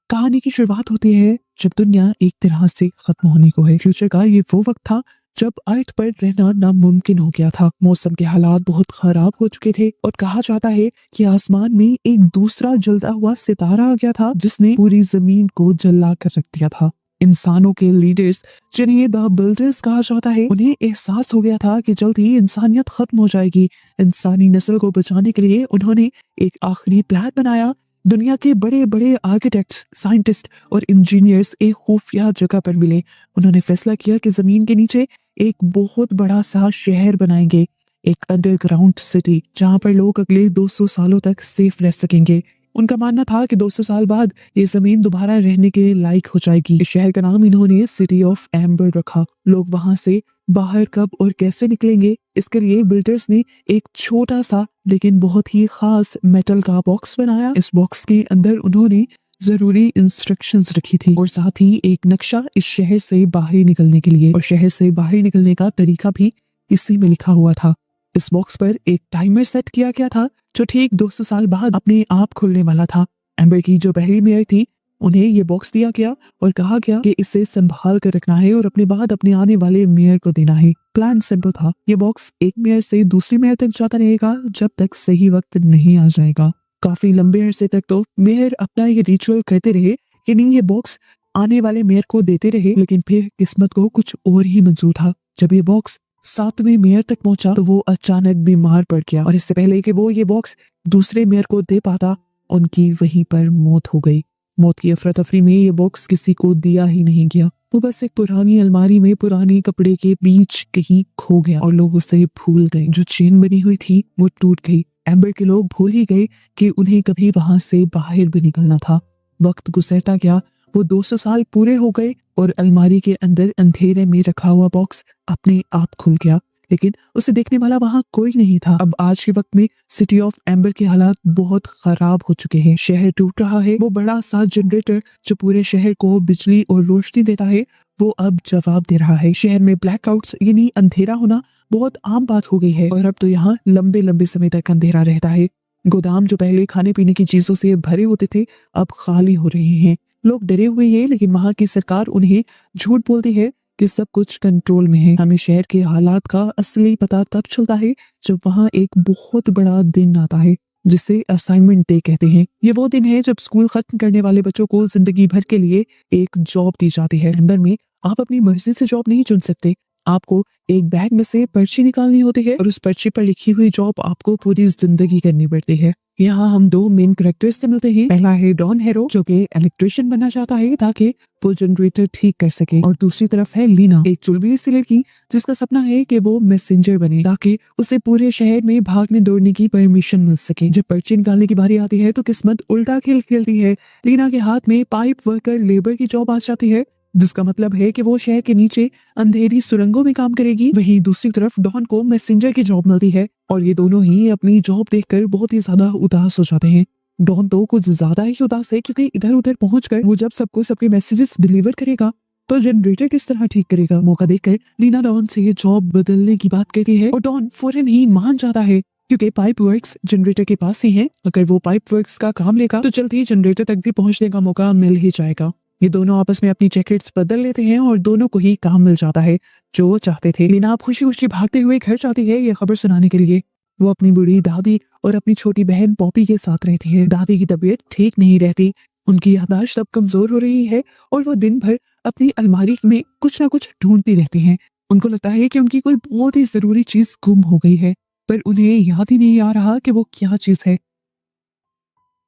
कहानी की शुरुआत होती है जब दुनिया एक तरह से खत्म होने को है। फ्यूचर का ये वो वक्त था जब अर्थ पर रहना नामुमकिन हो गया था। मौसम के हालात बहुत खराब हो चुके थे और कहा जाता है कि आसमान में एक दूसरा जलता हुआ सितारा आ गया था जिसने पूरी जमीन को जला कर रख दिया था। इंसानों के लीडर्स, जिन्हें द बिल्डर्स कहा जाता है, उन्हें एहसास हो गया था कि जल्द ही इंसानियत खत्म हो जाएगी। इंसानी नस्ल को बचाने के लिए उन्होंने एक आखिरी प्लान बनाया। दुनिया के बड़े बड़े आर्किटेक्ट्स, साइंटिस्ट और इंजीनियर्स एक खुफिया जगह पर मिले। उन्होंने फैसला किया कि जमीन के नीचे एक बहुत बड़ा सा शहर बनाएंगे, एक अंडरग्राउंड सिटी जहां पर लोग अगले 200 सालों तक सेफ रह सकेंगे। उनका मानना था कि 200 साल बाद ये जमीन दोबारा रहने के लायक हो जाएगी। इस शहर का नाम इन्होंने सिटी ऑफ एम्बर रखा। लोग वहां से बाहर कब और कैसे निकलेंगे, इसके लिए बिल्डर्स ने एक छोटा सा लेकिन बहुत ही खास मेटल का बॉक्स बनाया। इस बॉक्स के अंदर उन्होंने जरूरी इंस्ट्रक्शंस रखी थी और साथ ही एक नक्शा इस शहर से बाहर निकलने के लिए, और शहर से बाहर निकलने का तरीका भी इसी में लिखा हुआ था। इस बॉक्स पर एक टाइमर सेट किया गया था जो ठीक 200 साल बाद अपने आप खुलने वाला था। एम्बर की जो पहली मेयर थी, उन्हें ये बॉक्स दिया गया और कहा गया कि इसे संभाल कर रखना है और अपने बाद अपने आने वाले मेयर को देना है। प्लान सिंपल था, ये बॉक्स एक मेयर से दूसरी मेयर तक जाता रहेगा जब तक सही वक्त नहीं आ जाएगा। काफी लंबे अरसे तक तो मेयर अपना ये रिचुअल करते रहे कि नहीं, ये बॉक्स आने वाले मेयर को देते रहे, लेकिन फिर किस्मत को कुछ और ही मंजूर था। जब ये बॉक्स 7वें मेयर तक पहुंचा तो वो अचानक बीमार पड़ गया और इससे पहले कि वो ये बॉक्स दूसरे मेयर को दे पाता, उनकी वहीं पर मौत हो गई। मौत की अफरा तफरी में ये बॉक्स किसी को दिया ही नहीं गया। वो बस एक पुरानी अलमारी में पुराने कपड़े के बीच कहीं खो गया और लोग उसे भूल गए। जो चेन बनी हुई थी वो टूट गई। एम्बर के लोग भूल ही गए कि उन्हें कभी वहां से बाहर भी निकलना था। वक्त गुजरता गया, वो 200 साल पूरे हो गए और अलमारी के अंदर अंधेरे में रखा हुआ बॉक्स अपने आप खुल गया, लेकिन उसे देखने वाला वहां कोई नहीं था। अब आज के वक्त में सिटी ऑफ एम्बर के हालात बहुत खराब हो चुके हैं। शहर टूट रहा है। वो बड़ा सा जनरेटर जो पूरे शहर को बिजली और रोशनी देता है, वो अब जवाब दे रहा है। शहर में ब्लैकआउट्स यानी अंधेरा होना बहुत आम बात हो गई है और अब तो यहाँ लंबे लंबे समय तक अंधेरा रहता है। गोदाम जो पहले खाने पीने की चीजों से भरे होते थे अब खाली हो रहे हैं। लोग डरे हुए हैं, लेकिन वहां की सरकार उन्हें झूठ बोलती है कि सब कुछ कंट्रोल में है। हमें शहर के हालात का असली पता तब चलता है जब वहां एक बहुत बड़ा दिन आता है जिसे असाइनमेंट डे कहते हैं। ये वो दिन है जब स्कूल खत्म करने वाले बच्चों को जिंदगी भर के लिए एक जॉब दी जाती है। एम्बर में आप अपनी मर्जी से जॉब नहीं चुन सकते। आपको एक बैग में से पर्ची निकालनी होती है और उस पर्ची पर लिखी हुई जॉब आपको पूरी जिंदगी करनी पड़ती है। यहाँ हम दो मेन कैरेक्टर्स से मिलते हैं। पहला है डॉन हेरो जो कि इलेक्ट्रिशियन बनना चाहता है ताकि वो जनरेटर ठीक कर सके, और दूसरी तरफ है लीना, एक चुलबुली सी लड़की जिसका सपना है कि वो मैसेंजर बने ताकि उसे पूरे शहर में भागने दौड़ने की परमिशन मिल सके। जब पर्ची निकालने की बारी आती है तो किस्मत उल्टा खेल खेलती है। लीना के हाथ में पाइप वर्कर लेबर की जॉब आ जाती है, जिसका मतलब है कि वो शहर के नीचे अंधेरी सुरंगों में काम करेगी। वहीं दूसरी तरफ डॉन को मैसेंजर की जॉब मिलती है और ये दोनों ही अपनी जॉब देखकर बहुत ही ज्यादा उदास हो जाते हैं। डॉन तो कुछ ज्यादा ही उदास है क्योंकि इधर उधर पहुंचकर वो जब सबको सबके मैसेजेस डिलीवर करेगा तो जनरेटर किस तरह ठीक करेगा। मौका देखकर लीना डॉन से ये जॉब बदलने की बात कहती है और डॉन फौरन ही मान जाता है क्योंकि पाइप वर्क्स जनरेटर के पास ही है। अगर वो पाइप वर्क्स का काम लेगा तो जल्द ही जनरेटर तक भी पहुंचने का मौका मिल ही जाएगा। ये दोनों आपस में अपनी जैकेट्स बदल लेते हैं और दोनों को ही काम मिल जाता है जो वो चाहते थे। लीना आप खुशी खुशी भागते हुए घर जाती है ये खबर सुनाने के लिए। वो अपनी बूढ़ी दादी और अपनी छोटी बहन पॉपी के साथ रहती है। दादी की तबीयत ठीक नहीं रहती, उनकी याददाश्त अब कमजोर हो रही है और वो दिन भर अपनी अलमारी में कुछ ना कुछ ढूंढती रहती हैं। उनको लगता है कि उनकी कोई बहुत ही जरूरी चीज गुम हो गई है, पर उन्हें याद ही नहीं आ रहा कि वो क्या चीज है।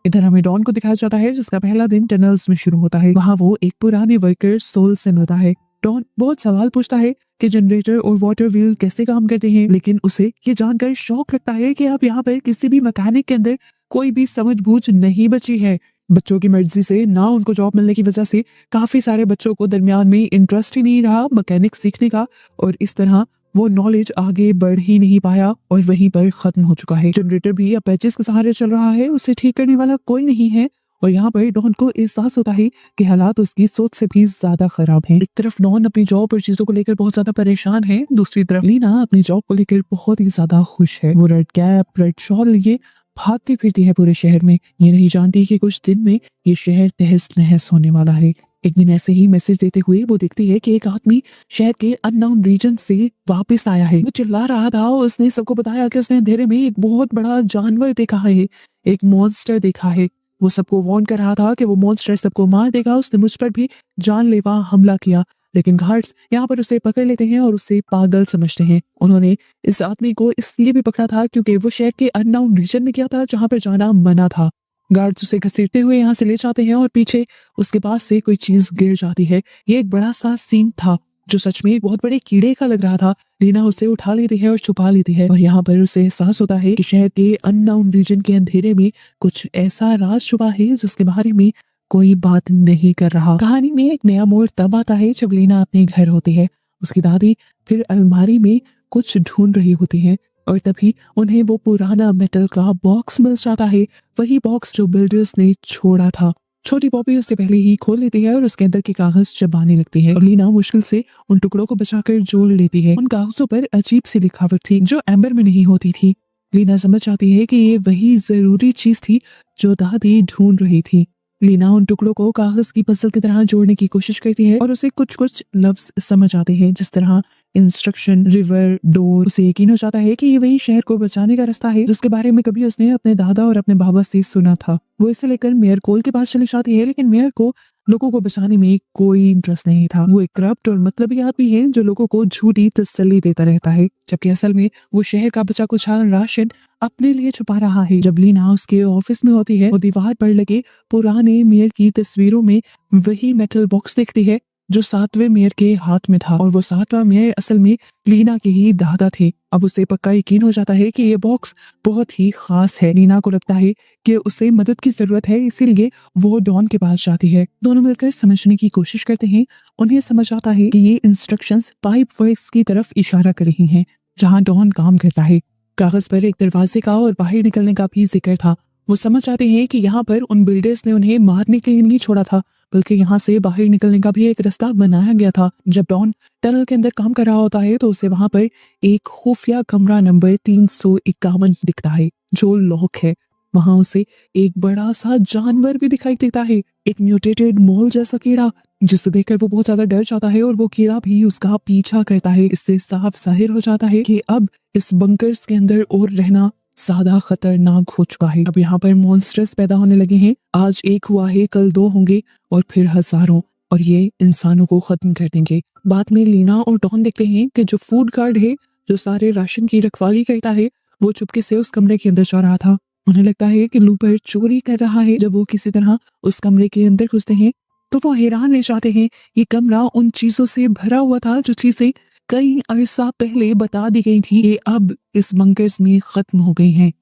इधर हमें डॉन को दिखाया जाता है जिसका पहला दिन टनल्स में शुरू होता है। वहाँ वो एक पुराने वर्कर सोल से मिलता है। डॉन बहुत सवाल पूछता है कि जनरेटर और वाटर व्हील कैसे काम करते हैं, लेकिन उसे ये जानकर शौक लगता है कि अब यहाँ पर किसी भी मैकेनिक के अंदर कोई भी समझबूझ नहीं बची है। बच्चों की मर्जी से ना उनको जॉब मिलने की वजह से काफी सारे बच्चों को दरमियान में इंटरेस्ट ही नहीं रहा मैकेनिक सीखने का, और इस तरह वो नॉलेज आगे बढ़ ही नहीं पाया और वहीं पर खत्म हो चुका है। जनरेटर भी अब पैचेस के सहारे चल रहा है, उसे ठीक करने वाला कोई नहीं है और यहाँ पर डॉन को एहसास होता है कि हालात उसकी सोच से भी ज्यादा खराब हैं। एक तरफ डॉन अपनी जॉब और चीजों को लेकर बहुत ज्यादा परेशान है, दूसरी तरफ लीना अपनी जॉब को लेकर बहुत ही ज्यादा खुश है। वो रेड कैप रेड शॉल लिए भागती फिरती है पूरे शहर में। ये नहीं जानती कि कुछ दिन में ये शहर तहस नहस होने वाला है। एक दिन ऐसे ही मैसेज देते हुए वो देखती है कि एक आदमी शहर के अननोन रीजन से वापस आया है। वो चिल्ला रहा था, उसने सबको बताया कि उसने अंधेरे में एक बहुत बड़ा जानवर देखा है, एक मॉन्स्टर देखा है। वो सबको वार्न कर रहा था कि वो मॉन्स्टर सबको मार देगा। उसने मुझ पर भी जानलेवा हमला किया, लेकिन गार्ड्स यहाँ पर उसे पकड़ लेते हैं और उसे पागल समझते हैं। उन्होंने इस आदमी को इसलिए भी पकड़ा था क्योंकि वो शहर के अननोन रीजन में गया था जहाँ पर जाना मना था। गार्ड्स उसे घसीटते हुए यहाँ से ले जाते हैं और पीछे उसके पास से कोई चीज गिर जाती है। ये एक बड़ा सा सीन था जो सच में एक बहुत बड़े कीड़े का लग रहा था। लीना उसे उठा लेती है और छुपा लेती है और यहाँ पर उसे एहसास होता है कि शहर के अननोन रीजन के अंधेरे में कुछ ऐसा राज छुपा है जिसके बारे में कोई बात नहीं कर रहा। कहानी में एक नया मोड़ तब आता है जब लीना अपने घर होती है। उसकी दादी फिर अलमारी में कुछ ढूंढ रही होती है और तभी उन्हें वो पुराना मेटल का बॉक्स मिल जाता है, वही बॉक्स जो बिल्डर्स ने छोड़ा था। छोटी पॉपी उससे पहले ही खोल लेती है और उसके अंदर के कागज चबाने लगती है और लीना मुश्किल से उन टुकड़ों को बचाकर जोड़ लेती है। उन कागजों पर अजीब सी लिखावट थी जो एम्बर में नहीं होती थी। लीना समझ जाती है कि ये वही जरूरी चीज थी जो दादी ढूंढ रही थी। लीना उन टुकड़ों को कागज की पजल की तरह जोड़ने की कोशिश करती है और उसे कुछ कुछ लफ्ज समझ आते हैं, जिस तरह इंस्ट्रक्शन, रिवर, डोर। उसे यकीन हो जाता है कि ये वही शहर को बचाने का रास्ता है जिसके बारे में कभी उसने अपने दादा और अपने बाबा से सुना था। वो इसे लेकर मेयर कोल के पास चली जाती है, लेकिन मेयर को लोगों को बचाने में कोई इंटरेस्ट नहीं था। वो एक करप्ट और मतलबी आदमी है जो लोगों को झूठी तसल्ली देता रहता है, जबकि असल में वो शहर का बचा कुचा राशन अपने लिए छुपा रहा है। जब लीना उसके ऑफिस में होती है, वो दीवार पर लगे पुराने मेयर की तस्वीरों में वही मेटल बॉक्स देखती है जो 7वें मेयर के हाथ में था और वो 7वां मेयर असल में लीना के ही दादा थे। अब उसे पक्का यकीन हो जाता है कि ये बॉक्स बहुत ही खास है। लीना को लगता है कि उसे मदद की जरूरत है, इसीलिए वो डॉन के पास जाती है। दोनों मिलकर समझने की कोशिश करते हैं। उन्हें समझ आता है कि ये इंस्ट्रक्शंस पाइप वर्क्स की तरफ इशारा कर रही हैं जहां डॉन काम करता है। कागज पर एक दरवाजे का और बाहर निकलने का भी जिक्र था। वो समझ आते हैं कि यहाँ पर उन बिल्डर्स ने उन्हें मारने के लिए नहीं छोड़ा था, बल्कि यहाँ से बाहर निकलने का भी एक रास्ता बनाया गया था। जब डॉन टनल के अंदर काम कर रहा होता है तो उसे वहां पर एक खुफिया कमरा नंबर 351 दिखता है जो लॉक है। वहां उसे एक बड़ा सा जानवर भी दिखाई देता है, एक म्यूटेटेड मोल जैसा कीड़ा, जिसे देखकर वो बहुत ज्यादा डर जाता है और वो कीड़ा भी उसका पीछा करता है। इससे साफ जाहिर हो जाता है कि अब इस बंकर्स के अंदर और रहना ज्यादा खतरनाक हो चुका है। अब यहाँ पर मॉन्स्टर्स पैदा होने लगे हैं। आज एक हुआ है, कल 2 होंगे और फिर हजारों, और ये इंसानों को खत्म कर देंगे। बाद में लीना और डॉन देखते हैं कि जो फूड गार्ड है, जो सारे राशन की रखवाली करता है, वो चुपके से उस कमरे के अंदर जा रहा था। उन्हें लगता है कि लूपर चोरी कर रहा है। जब वो किसी तरह उस कमरे के अंदर घुसते हैं तो वो हैरान रह जाते हैं। ये कमरा उन चीजों से भरा हुआ था जो चीजें कई अरसा पहले बता दी गई थी, ये अब इस बंकर्स में खत्म हो गई हैं।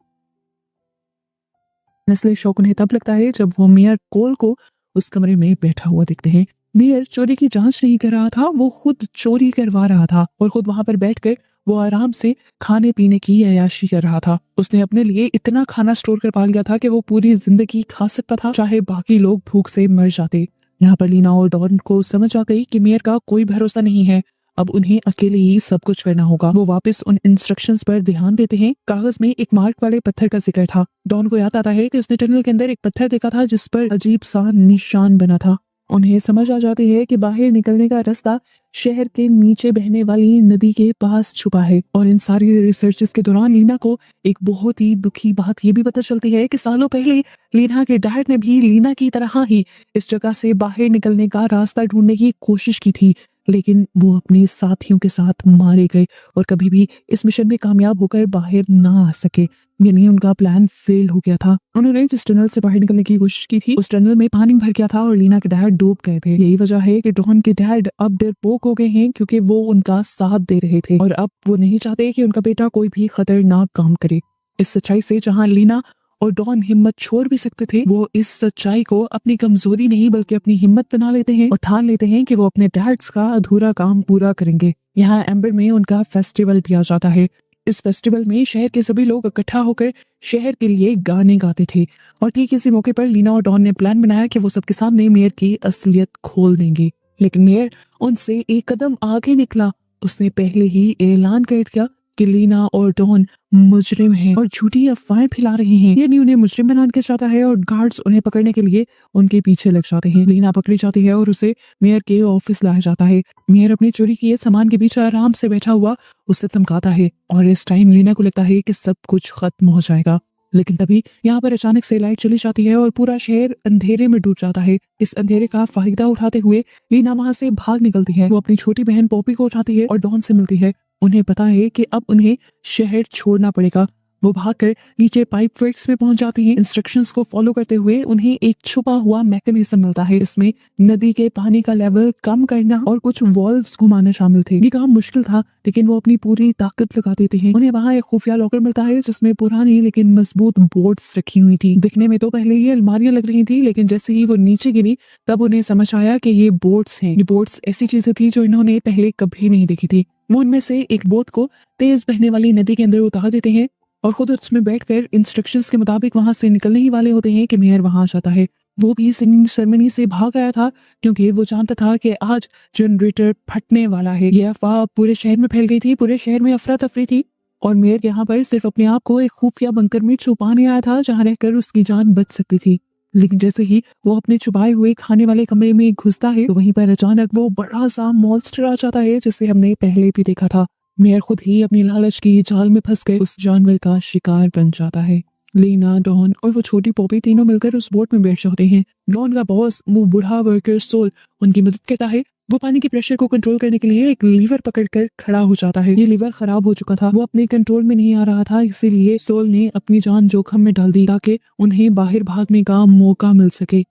इसलिए शौक उन्हें तब लगता है जब वो मेयर कोल को उस कमरे में बैठा हुआ देखते हैं। मेयर चोरी की जांच नहीं कर रहा था, वो खुद चोरी करवा रहा था और खुद वहां पर बैठकर वो आराम से खाने पीने की अय्याशी कर रहा था। उसने अपने लिए इतना खाना स्टोर कर पा लिया था कि वो पूरी जिंदगी खा सकता था, चाहे बाकी लोग भूख से मर जाते। यहाँ पर लीना और डॉन को समझ आ गई कि मेयर का कोई भरोसा नहीं है। अब उन्हें अकेले ही सब कुछ करना होगा। वो वापस उन इंस्ट्रक्शंस पर ध्यान देते हैं। कागज में एक मार्क वाले पत्थर का जिक्र था। डॉन को याद आता है कि उसने टनल के अंदर एक पत्थर देखा था जिस पर अजीब सा निशान बना था। उन्हें समझ आ जाती है कि बाहर निकलने का रास्ता शहर के नीचे बहने वाली नदी के पास छुपा है। और इन सारी रिसर्चेस के दौरान लीना को एक बहुत ही दुखी बात ये भी पता चलती है कि सालों पहले लीना के डैड ने भी लीना की तरह ही इस जगह से बाहर निकलने का रास्ता ढूंढने की कोशिश की थी, लेकिन वो अपने साथियों के साथ मारे गए और कभी भी इस मिशन में कामयाब होकर बाहर ना आ सके। यानी उनका प्लान फेल हो गया था। उन्होंने जिस टनल से बाहर निकलने की कोशिश की थी उस टनल में पानी भर गया था और लीना के डैड डूब गए थे। यही वजह है कि डॉन के डैड अब डरपोक हो गए हैं, क्योंकि वो उनका साथ दे रहे थे और अब वो नहीं चाहते कि उनका बेटा कोई भी खतरनाक काम करे। इस सच्चाई से जहाँ लीना और डॉन हिम्मत छोड़ भी सकते थे, वो इस सच्चाई को अपनी कमजोरी नहीं बल्कि अपनी हिम्मत बना लेते हैं और ठान लेते हैं कि वो अपने डैड्स का अधूरा काम पूरा करेंगे। यहाँ एम्बर में उनका फेस्टिवल भी आ जाता है। इस फेस्टिवल में शहर के सभी लोग इकट्ठा होकर शहर के लिए गाने गाते थे और ठीक इसी मौके पर लीना और डॉन ने प्लान बनाया कि वो सबके सामने मेयर की असलियत खोल देंगे। लेकिन मेयर उनसे एक कदम आगे निकला। उसने पहले ही ऐलान कर दिया कि लीना और डॉन मुजरिम हैं और झूठी अफवाहें फैला रहे हैं। यानी उन्हें मुजरिम बना के जाता है और गार्ड्स उन्हें पकड़ने के लिए उनके पीछे लग जाते हैं। लीना पकड़ी जाती है और उसे मेयर के ऑफिस लाया जाता है। मेयर अपनी चोरी किए सामान के बीच आराम से बैठा हुआ उसे धमकाता है और इस टाइम लीना को लगता है कि सब कुछ खत्म हो जाएगा। लेकिन तभी यहाँ पर अचानक से लाइट चली जाती है और पूरा शहर अंधेरे में डूब जाता है। इस अंधेरे का फायदा उठाते हुए लीना वहां से भाग निकलती है। वो अपनी छोटी बहन पॉपी को उठाती है और डॉन से मिलती है। उन्हें पता है कि अब उन्हें शहर छोड़ना पड़ेगा। वो भागकर नीचे पाइप वर्क्स में पहुंच जाती हैं। इंस्ट्रक्शंस को फॉलो करते हुए उन्हें एक छुपा हुआ मैकेनिज्म मिलता है। इसमें नदी के पानी का लेवल कम करना और कुछ वॉल्व्स घुमाना शामिल थे। ये काम मुश्किल था लेकिन वो अपनी पूरी ताकत लगा देते हैं। उन्हें वहाँ एक खुफिया लॉकर मिलता है जिसमें पुरानी लेकिन मजबूत बोट्स रखी हुई थी। दिखने में तो पहले ये अलमारियां लग रही थी लेकिन जैसे ही वो नीचे गिरी तब उन्हें समझ आया कि ये बोट्स हैं। ये बोट्स ऐसी चीजें थी जो इन्होंने पहले कभी नहीं देखी थी। वो उनमें से एक बोट को तेज बहने वाली नदी के अंदर उतार देते हैं और खुद उसमें बैठकर इंस्ट्रक्शंस के मुताबिक वहां से निकलने ही वाले होते हैं कि मेयर वहां आ जाता है। वो भी सिंगिंग सेरेमनी से भाग आया था क्योंकि वो जानता था कि आज जनरेटर फटने वाला है। ये अफवाह पूरे शहर में फैल गई थी। पूरे शहर में अफरा तफरी थी और मेयर यहाँ पर सिर्फ अपने आप को एक खुफिया बंकर में छुपाने आया था जहाँ रहकर उसकी जान बच सकती थी। लेकिन जैसे ही वो अपने छुपाए हुए खाने वाले कमरे में घुसता है तो वहीं पर अचानक वो बड़ा सा मॉन्स्टर आ जाता है जिसे हमने पहले भी देखा था। मेयर खुद ही अपनी लालच की जाल में फंस गए उस जानवर का शिकार बन जाता है। लीना, डॉन और वो छोटी पॉपी तीनों मिलकर उस बोट में बैठ जाते हैं। डॉन का बॉस वो बूढ़ा वर्कर सोल उनकी मदद करता है। वो पानी के प्रेशर को कंट्रोल करने के लिए एक लीवर पकड़कर खड़ा हो जाता है। ये लीवर खराब हो चुका था, वो अपने कंट्रोल में नहीं आ रहा था, इसीलिए सोल ने अपनी जान जोखिम में डाल दी ताकि उन्हें बाहर भागने का मौका मिल सके।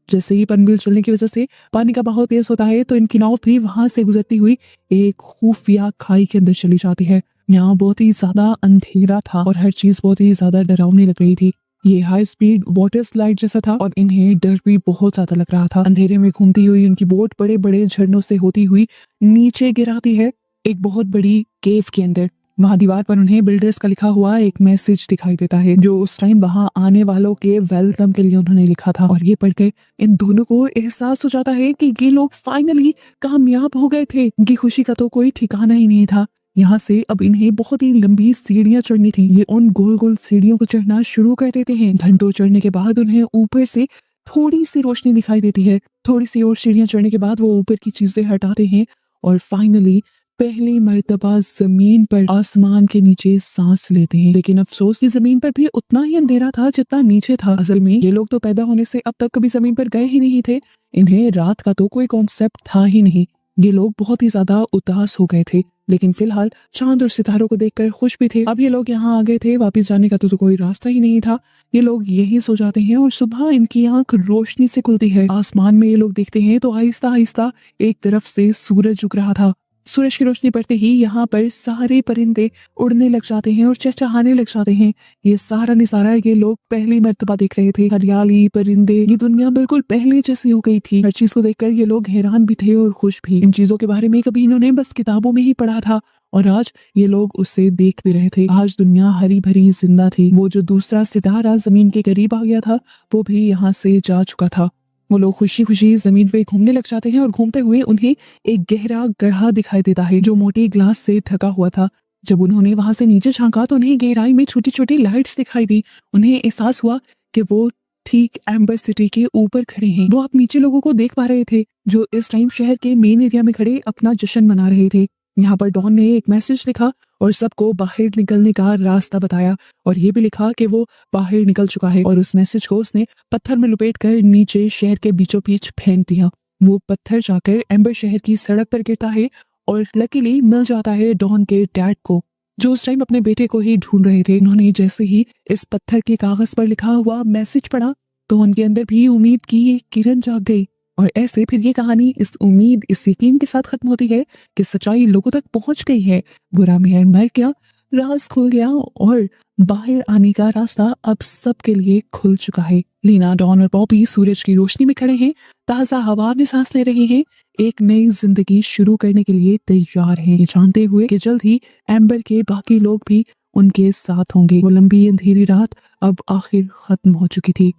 जैसे ही पनबिल चलने की वजह से पानी का बहाव तेज होता है तो इनकी नाव भी वहां से गुजरती हुई एक खुफिया खाई के अंदर चली जाती है। यहाँ बहुत ही ज्यादा अंधेरा था और हर चीज बहुत ही ज्यादा डरावनी लग रही थी। ये हाई स्पीड वाटर स्लाइड जैसा था और इन्हें डर भी बहुत ज्यादा लग रहा था। अंधेरे में घूमती हुई उनकी बोट बड़े बड़े झरनों से होती हुई नीचे गिराती है एक बहुत बड़ी केव के अंदर। वहां दीवार पर उन्हें बिल्डर्स का लिखा हुआ एक मैसेज दिखाई देता है जो उस टाइम वहां आने वालों के वेलकम के लिए उन्होंने लिखा था। और ये पढ़कर इन दोनों को एहसास हो जाता है कि ये लोग फाइनली कामयाब हो गए थे। इनकी खुशी का तो कोई ठिकाना ही नहीं था। यहाँ से अब इन्हें बहुत ही लंबी सीढ़ियां चढ़नी थी। ये उन गोल गोल सीढ़ियों को चढ़ना शुरू कर देते हैं। घंटों चढ़ने के बाद उन्हें ऊपर से थोड़ी सी रोशनी दिखाई देती है। थोड़ी सी और सीढ़ियां चढ़ने के बाद वो ऊपर की चीजें हटाते हैं और फाइनली पहली मर्तबा जमीन पर आसमान के नीचे सांस लेते हैं। लेकिन अफसोस, ये जमीन पर भी उतना ही अंधेरा था जितना नीचे था। असल में ये लोग तो पैदा होने से अब तक कभी जमीन पर गए ही नहीं थे। इन्हें रात का तो कोई कॉन्सेप्ट था ही नहीं। ये लोग बहुत ही ज्यादा उदास हो गए थे लेकिन फिलहाल चांद और सितारों को देखकर खुश भी थे। अब ये लोग यहाँ आ गए थे, वापिस जाने का तो कोई रास्ता ही नहीं था। ये लोग यही सो जाते हैं और सुबह इनकी आंख रोशनी से खुलती है। आसमान में ये लोग देखते हैं तो आहिस्ता आहिस्ता एक तरफ से सूरज उग रहा था। सूरज की रोशनी पड़ते ही यहाँ पर सारे परिंदे उड़ने लग जाते हैं और चहचहाने लग जाते हैं। ये सारा नजारा ये लोग पहली मर्तबा देख रहे थे। हरियाली, परिंदे, ये दुनिया बिल्कुल पहले जैसी हो गई थी। हर चीज को देखकर ये लोग हैरान भी थे और खुश भी। इन चीजों के बारे में कभी इन्होंने बस किताबों में ही पढ़ा था और आज ये लोग उसे देख भी रहे थे। आज दुनिया हरी भरी जिंदा थी। वो जो दूसरा सितारा जमीन के करीब आ गया था वो भी यहाँ से जा चुका था। वो लोग खुशी खुशी जमीन पे घूमने लग जाते हैं और घूमते हुए उन्हें एक गहरा गड्ढा दिखाई देता है जो मोटी ग्लास से ढका हुआ था। जब उन्होंने वहां से नीचे झांका तो उन्हें गहराई में छोटी छोटी लाइट्स दिखाई दी। उन्हें एहसास हुआ कि वो ठीक एम्बर सिटी के ऊपर खड़े हैं। वो आप नीचे लोगों को देख पा रहे थे जो इस टाइम शहर के मेन एरिया में खड़े अपना जश्न मना रहे थे। यहाँ पर डॉन ने एक मैसेज लिखा और सबको बाहर निकलने का रास्ता बताया और ये भी लिखा कि वो बाहर निकल चुका है। और उस मैसेज को उसने पत्थर में लुपेटकर नीचे शहर के बीचों बीच फेंक दिया। वो पत्थर जाकर एम्बर शहर की सड़क पर गिरता है और लकीली मिल जाता है डॉन के डैड को जो उस टाइम अपने बेटे को ही ढूंढ रहे थे। उन्होंने जैसे ही इस पत्थर के कागज पर लिखा हुआ मैसेज पढ़ा तो उनके अंदर भी उम्मीद की एक किरण जाग गई। और ऐसे फिर ये कहानी इस उम्मीद, इस यकीन के साथ खत्म होती है कि सच्चाई लोगों तक पहुंच गई है। बुरा मेयर मर गया, राज खुल गया और बाहर आने का रास्ता अब सबके लिए खुल चुका है। लीना, डॉन और बॉबी सूरज की रोशनी में खड़े हैं, ताजा हवा में सांस ले रहे हैं, एक नई जिंदगी शुरू करने के लिए तैयार हैं, ये जानते हुए कि जल्द ही एम्बर के बाकी लोग भी उनके साथ होंगे। वो लंबी अंधेरी रात अब आखिर खत्म हो चुकी थी।